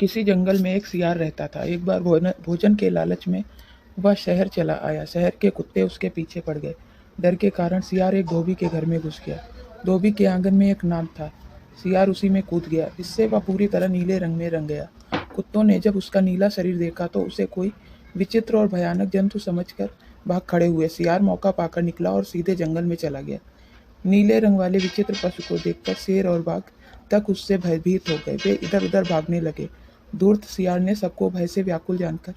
किसी जंगल में एक सियार रहता था। एक बार भोजन के लालच में वह शहर चला आया। शहर के कुत्ते उसके पीछे पड़ गए। डर के कारण सियार एक धोबी के घर में घुस गया। धोबी के आंगन में एक नाद था। सियार उसी में कूद गया, जिससे वह पूरी तरह नीले रंग में रंग गया। कुत्तों ने जब उसका नीला शरीर देखा तो उसे कोई विचित्र और भयानक जंतु समझकर भाग खड़े हुए। सियार मौका पाकर निकला और सीधे जंगल में चला गया। नीले रंग वाले विचित्र पशु को देखकर शेर और बाघ तक उससे भयभीत हो गए। वे इधर उधर भागने लगे। धूर्त सियार ने सबको भय से व्याकुल जानकर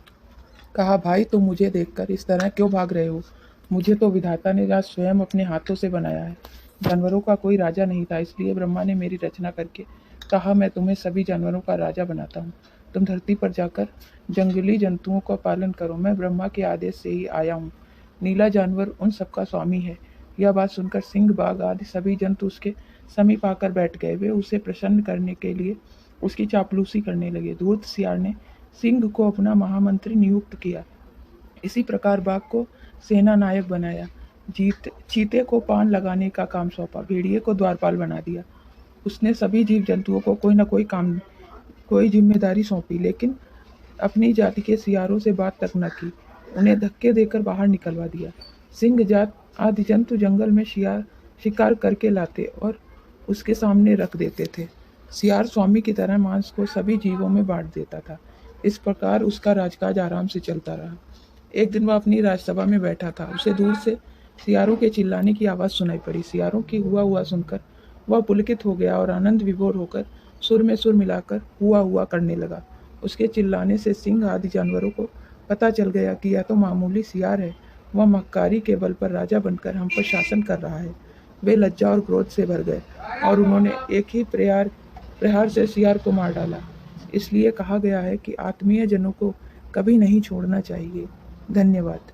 कहा, भाई तुम मुझे देखकर इस तरह क्यों भाग रहे हो? मुझे तो विधाता ने आज स्वयं अपने हाथों से बनाया है। जानवरों का कोई राजा नहीं था, इसलिए ब्रह्मा ने मेरी रचना करके कहा, मैं तुम्हें सभी जानवरों का राजा बनाता हूँ। तुम धरती पर जाकर जंगली जंतुओं का पालन करो। मैं ब्रह्मा के आदेश से ही आया हूँ। नीला जानवर उन सबका स्वामी है। यह बात सुनकर सिंह, बाघ आदि सभी जंतु उसके समीप आकर बैठ गए। वे उसे प्रसन्न करने के लिए उसकी चापलूसी करने लगे। धूर्त सियार ने सिंह को अपना महामंत्री नियुक्त किया। इसी प्रकार बाघ को सेना नायक बनाया। चीते को पान लगाने का काम सौंपा। भेड़िए को द्वारपाल बना दिया। उसने सभी जीव जंतुओं को कोई न कोई जिम्मेदारी सौंपी, लेकिन अपनी जाति के सियारों से बात तक न की। उन्हें धक्के देकर बाहर निकलवा दिया। सिंह जात आदि जंतु जंगल में शिकार करके लाते और उसके सामने रख देते थे। सियार स्वामी की तरह मांस को सभी जीवों में बांट देता था। इस प्रकार उसका राजकाज आराम से चलता रहा। एक दिन वह अपनी राजसभा में बैठा था। उसे दूर से सियारों के चिल्लाने की आवाज़ सुनाई पड़ी। सियारों की हुआ हुआ सुनकर वह पुलकित हो गया और आनंद विभोर होकर सुर में सुर मिलाकर हुआ हुआ करने लगा। उसके चिल्लाने से सिंह आदि जानवरों को पता चल गया कि यह तो मामूली सियार है। वह मक्कारी के बल पर राजा बनकर हम पर शासन कर रहा है। वे लज्जा और क्रोध से भर गए और उन्होंने एक ही प्रहार से सियार को मार डाला। इसलिए कहा गया है कि आत्मीय जनों को कभी नहीं छोड़ना चाहिए। धन्यवाद।